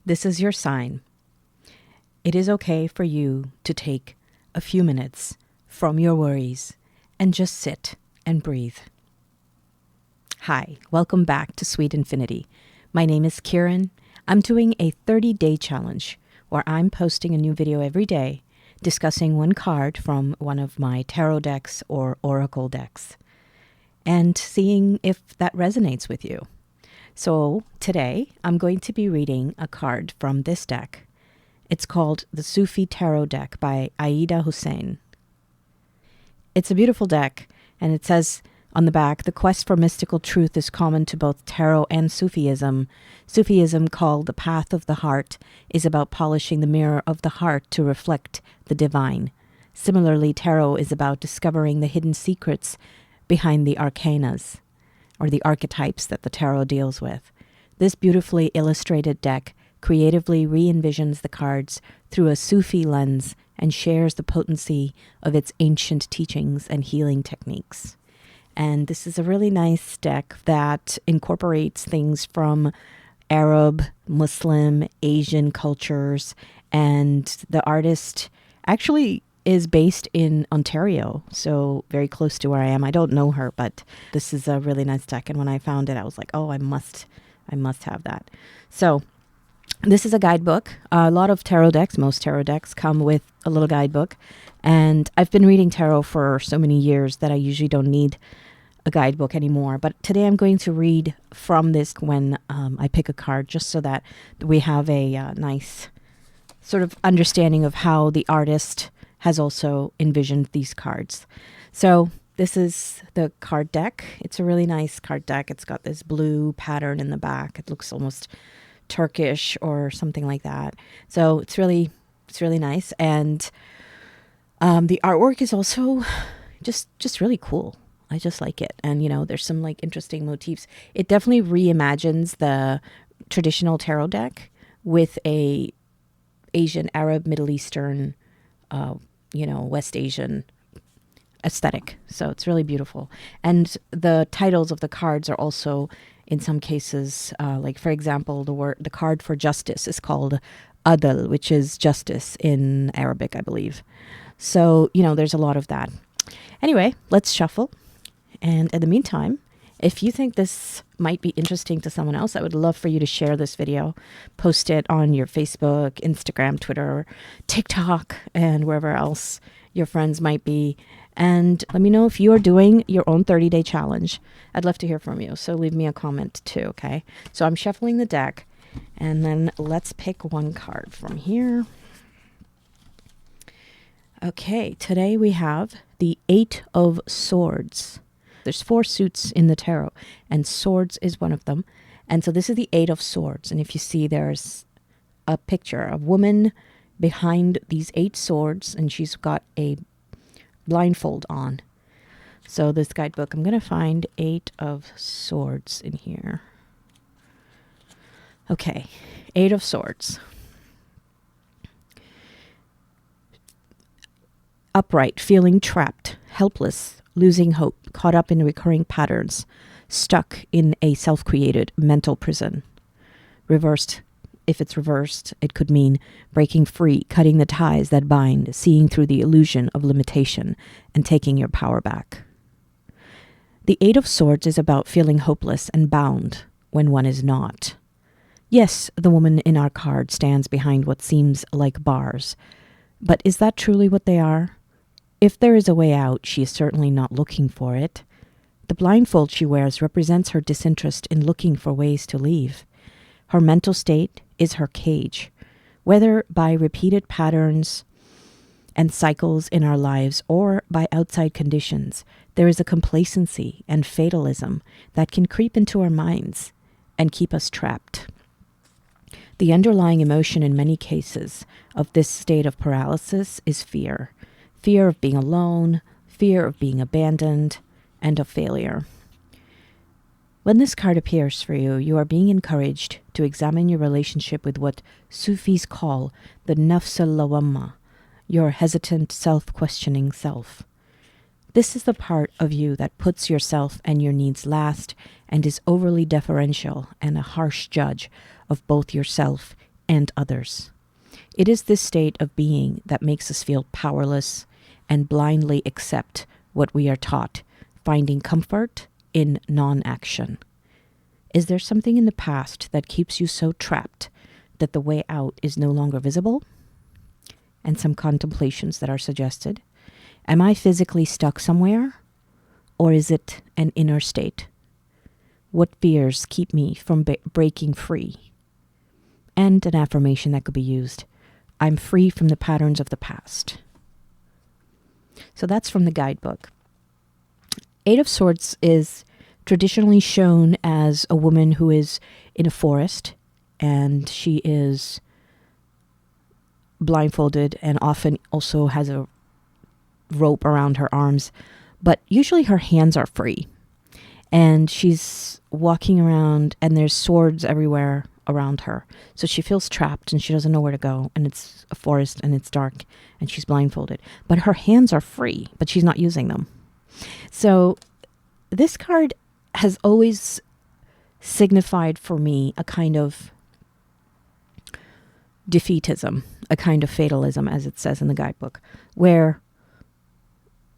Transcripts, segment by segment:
This is your sign. It is okay for you to take a few minutes from your worries and just sit and breathe. Hi, welcome back to Sweet Infinity. My name is Kieran. I'm doing a 30-day challenge where I'm posting a new video every day discussing one card from one of my tarot decks or oracle decks and seeing if that resonates with you. So today I'm going to be reading a card from this deck. It's called the Sufi Tarot Deck by Ayeda Husain. It's a beautiful deck, and it says on the back, the quest for mystical truth is common to both tarot and Sufism. Sufism, called the path of the heart, is about polishing the mirror of the heart to reflect the divine. Similarly, tarot is about discovering the hidden secrets behind the arcanas, or the archetypes that the tarot deals with. This beautifully illustrated deck creatively re-envisions the cards through a Sufi lens and shares the potency of its ancient teachings and healing techniques. And this is a really nice deck that incorporates things from Arab, Muslim, Asian cultures, and the artist actually is based in Ontario, so very close to where I am. I don't know her, but this is a really nice deck, and when I found it, I was like, oh, I must have that. So this is a guidebook. A lot of tarot decks, most tarot decks come with a little guidebook, and I've been reading tarot for so many years that I usually don't need a guidebook anymore. But today I'm going to read from this when I pick a card, just so that we have a nice sort of understanding of how the artist has also envisioned these cards. So this is the card deck. It's a really nice card deck. It's got this blue pattern in the back. It looks almost Turkish or something like that. So it's really nice. And the artwork is also just really cool. I just like it. And, you know, there's some like interesting motifs. It definitely reimagines the traditional tarot deck with a Asian, Arab, Middle Eastern, West Asian aesthetic. So it's really beautiful. And the titles of the cards are also, in some cases, like for example, the card for justice is called Adl, which is justice in Arabic, I believe. So, you know, there's a lot of that. Anyway, let's shuffle. And in the meantime, if you think this might be interesting to someone else, I would love for you to share this video, post it on your Facebook, Instagram, Twitter, TikTok, and wherever else your friends might be. And let me know if you are doing your own 30-day challenge. I'd love to hear from you. So leave me a comment too, okay? So I'm shuffling the deck, and then let's pick one card from here. Okay, today we have the 8 of Swords. There's 4 suits in the tarot, and swords is one of them. And so this is the 8 of Swords. And if you see, there's a picture of a woman behind these 8 swords, and she's got a blindfold on. So this guidebook, I'm going to find 8 of Swords in here. Okay, 8 of Swords. Upright, feeling trapped, helpless, losing hope, caught up in recurring patterns, stuck in a self-created mental prison. Reversed, if it's reversed, it could mean breaking free, cutting the ties that bind, seeing through the illusion of limitation, and taking your power back. The 8 of Swords is about feeling hopeless and bound when one is not. Yes, the woman in our card stands behind what seems like bars, but is that truly what they are? If there is a way out, she is certainly not looking for it. The blindfold she wears represents her disinterest in looking for ways to leave. Her mental state is her cage. Whether by repeated patterns and cycles in our lives or by outside conditions, there is a complacency and fatalism that can creep into our minds and keep us trapped. The underlying emotion in many cases of this state of paralysis is fear. Fear of being alone, fear of being abandoned, and of failure. When this card appears for you, you are being encouraged to examine your relationship with what Sufis call the nafs al-lawamma, your hesitant, self-questioning self. This is the part of you that puts yourself and your needs last and is overly deferential and a harsh judge of both yourself and others. It is this state of being that makes us feel powerless and blindly accept what we are taught, finding comfort in non-action. Is there something in the past that keeps you so trapped that the way out is no longer visible? And some contemplations that are suggested. Am I physically stuck somewhere? Or is it an inner state? What fears keep me from breaking free? And an affirmation that could be used. I'm free from the patterns of the past. So that's from the guidebook. Eight of Swords is traditionally shown as a woman who is in a forest, and she is blindfolded and often also has a rope around her arms, but usually her hands are free. And she's walking around and there's swords everywhere around her. So she feels trapped and she doesn't know where to go, and it's a forest and it's dark and she's blindfolded. But her hands are free, but she's not using them. So this card has always signified for me a kind of defeatism, a kind of fatalism, as it says in the guidebook, where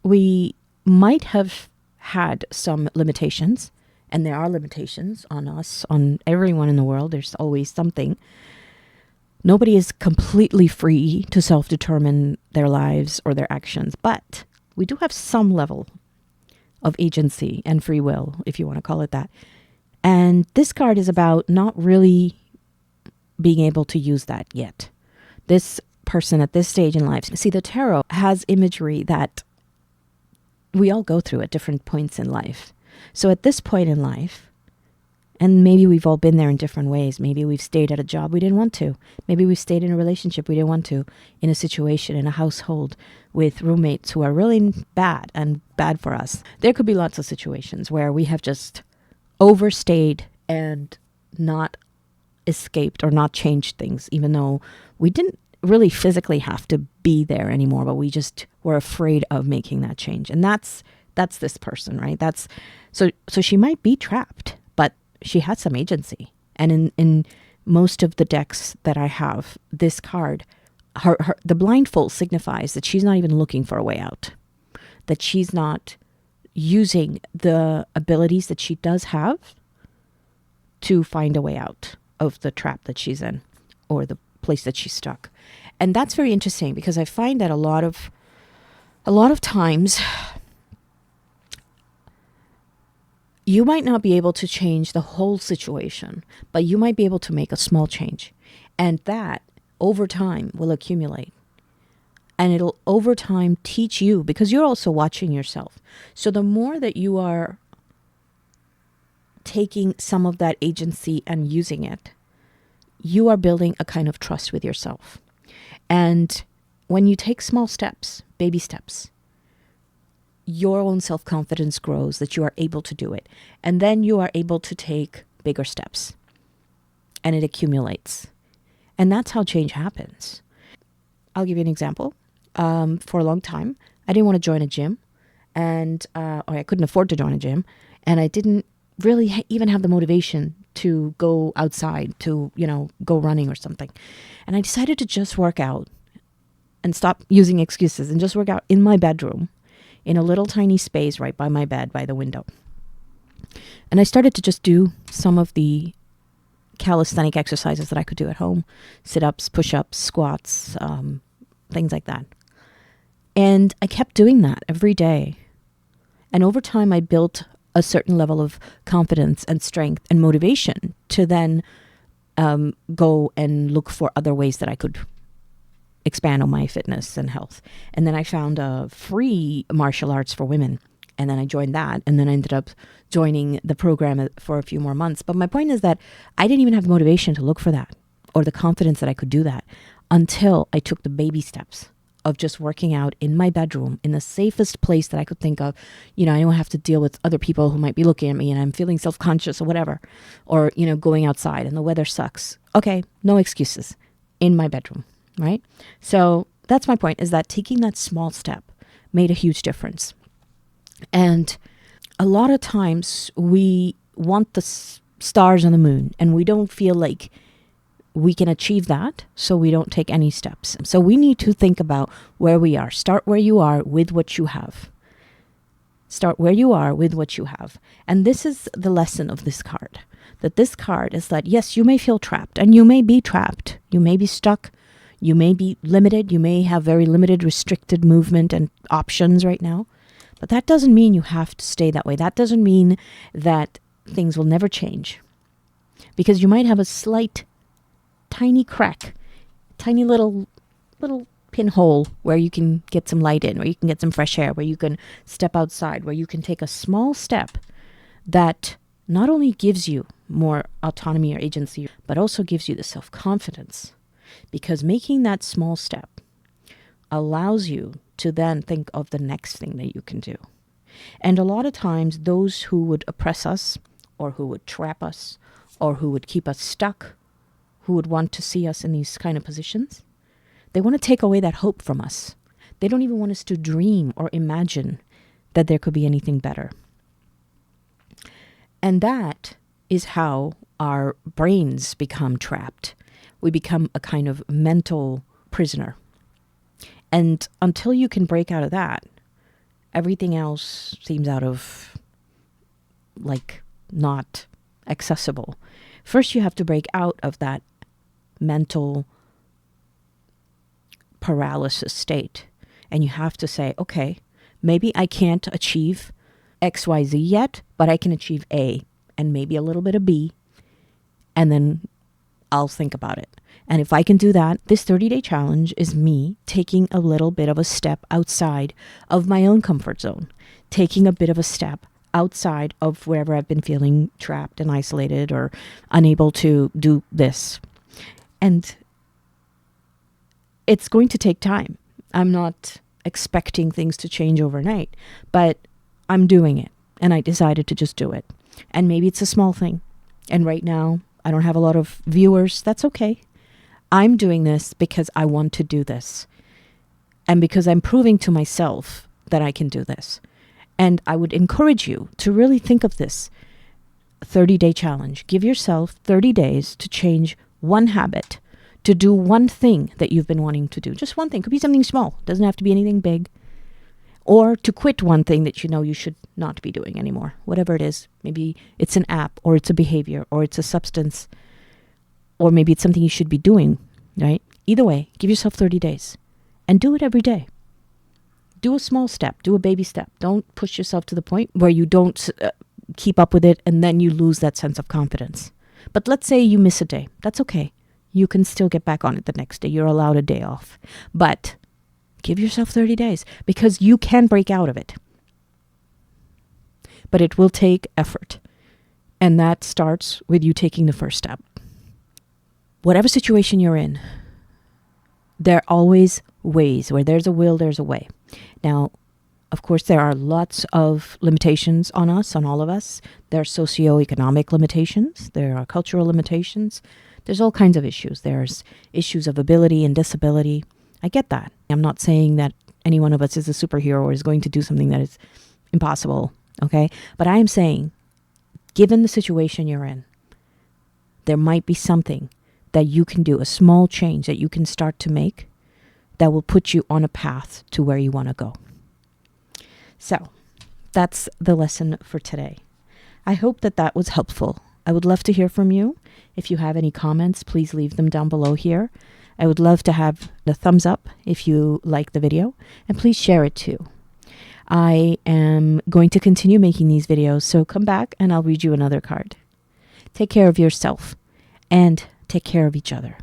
we might have had some limitations, and there are limitations on us, on everyone in the world. There's always something. Nobody is completely free to self-determine their lives or their actions, but we do have some level of agency and free will, if you want to call it that. And this card is about not really being able to use that yet. This person at this stage in life, see, the tarot has imagery that we all go through at different points in life. So at this point in life, and maybe we've all been there in different ways. Maybe we've stayed at a job we didn't want to. Maybe we've stayed in a relationship we didn't want to, in a situation, in a household with roommates who are really bad and bad for us. There could be lots of situations where we have just overstayed and not escaped or not changed things, even though we didn't really physically have to be there anymore, but we just were afraid of making that change. And that's this person, right? So she might be trapped, but she has some agency. And in most of the decks that I have, this card, the blindfold signifies that she's not even looking for a way out, that she's not using the abilities that she does have to find a way out of the trap that she's in or the place that she's stuck. And that's very interesting, because I find that a lot of times you might not be able to change the whole situation, but you might be able to make a small change. And that over time will accumulate. And it'll over time teach you, because you're also watching yourself. So the more that you are taking some of that agency and using it, you are building a kind of trust with yourself. And when you take small steps, baby steps, your own self-confidence grows that you are able to do it. And then you are able to take bigger steps. And it accumulates. And that's how change happens. I'll give you an example. For a long time, I didn't want to join a gym. Or I couldn't afford to join a gym. And I didn't really even have the motivation to go outside, to, go running or something. And I decided to just work out and stop using excuses and just work out in my bedroom, in a little tiny space right by my bed, by the window. And I started to just do some of the calisthenic exercises that I could do at home. Sit-ups, push-ups, squats, things like that. And I kept doing that every day. And over time, I built a certain level of confidence and strength and motivation to then go and look for other ways that I could expand on my fitness and health. And then I found a free martial arts for women. And then I joined that. And then I ended up joining the program for a few more months. But my point is that I didn't even have the motivation to look for that or the confidence that I could do that until I took the baby steps of just working out in my bedroom in the safest place that I could think of. I don't have to deal with other people who might be looking at me and I'm feeling self-conscious or whatever. Or, going outside and the weather sucks. Okay, no excuses. In my bedroom, right? So that's my point, is that taking that small step made a huge difference. And a lot of times we want the stars on the moon and we don't feel like we can achieve that so we don't take any steps. So we need to think about where we are. Start where you are with what you have. Start where you are with what you have. And this is the lesson of this card. That this card is that, yes, you may feel trapped, and you may be trapped. You may be stuck. You may be limited. You may have very limited, restricted movement and options right now. But that doesn't mean you have to stay that way. That doesn't mean that things will never change. Because you might have a slight, tiny crack, tiny little pinhole where you can get some light in, where you can get some fresh air, where you can step outside, where you can take a small step that not only gives you more autonomy or agency, but also gives you the self-confidence. Because making that small step allows you to then think of the next thing that you can do. And a lot of times, those who would oppress us, or who would trap us, or who would keep us stuck, who would want to see us in these kind of positions, they want to take away that hope from us. They don't even want us to dream or imagine that there could be anything better. And that is how our brains become trapped. We become a kind of mental prisoner. And until you can break out of that, everything else seems out of, not accessible. First, you have to break out of that mental paralysis state. And you have to say, okay, maybe I can't achieve XYZ yet, but I can achieve A and maybe a little bit of B. And then I'll think about it. And if I can do that, this 30-day challenge is me taking a little bit of a step outside of my own comfort zone, taking a bit of a step outside of wherever I've been feeling trapped and isolated or unable to do this. And it's going to take time. I'm not expecting things to change overnight, but I'm doing it. And I decided to just do it. And maybe it's a small thing. And right now, I don't have a lot of viewers. That's okay. I'm doing this because I want to do this. And because I'm proving to myself that I can do this. And I would encourage you to really think of this 30-day challenge. Give yourself 30 days to change one habit, to do one thing that you've been wanting to do. Just one thing. Could be something small. Doesn't have to be anything big. Or to quit one thing that you know you should not be doing anymore. Whatever it is. Maybe it's an app, or it's a behavior, or it's a substance, or maybe it's something you should be doing, right? Either way, give yourself 30 days and do it every day. Do a small step. Do a baby step. Don't push yourself to the point where you don't keep up with it and then you lose that sense of confidence. But let's say you miss a day. That's okay. You can still get back on it the next day. You're allowed a day off. But give yourself 30 days because you can break out of it. But it will take effort. And that starts with you taking the first step. Whatever situation you're in, there are always ways. Where there's a will, there's a way. Now, of course, there are lots of limitations on us, on all of us. There are socioeconomic limitations. There are cultural limitations. There's all kinds of issues. There's issues of ability and disability. I get that. I'm not saying that any one of us is a superhero or is going to do something that is impossible, okay? But I am saying, given the situation you're in, there might be something that you can do, a small change that you can start to make that will put you on a path to where you want to go. So, that's the lesson for today. I hope that that was helpful. I would love to hear from you. If you have any comments, please leave them down below here. I would love to have the thumbs up if you like the video, and please share it too. I am going to continue making these videos, so come back and I'll read you another card. Take care of yourself and take care of each other.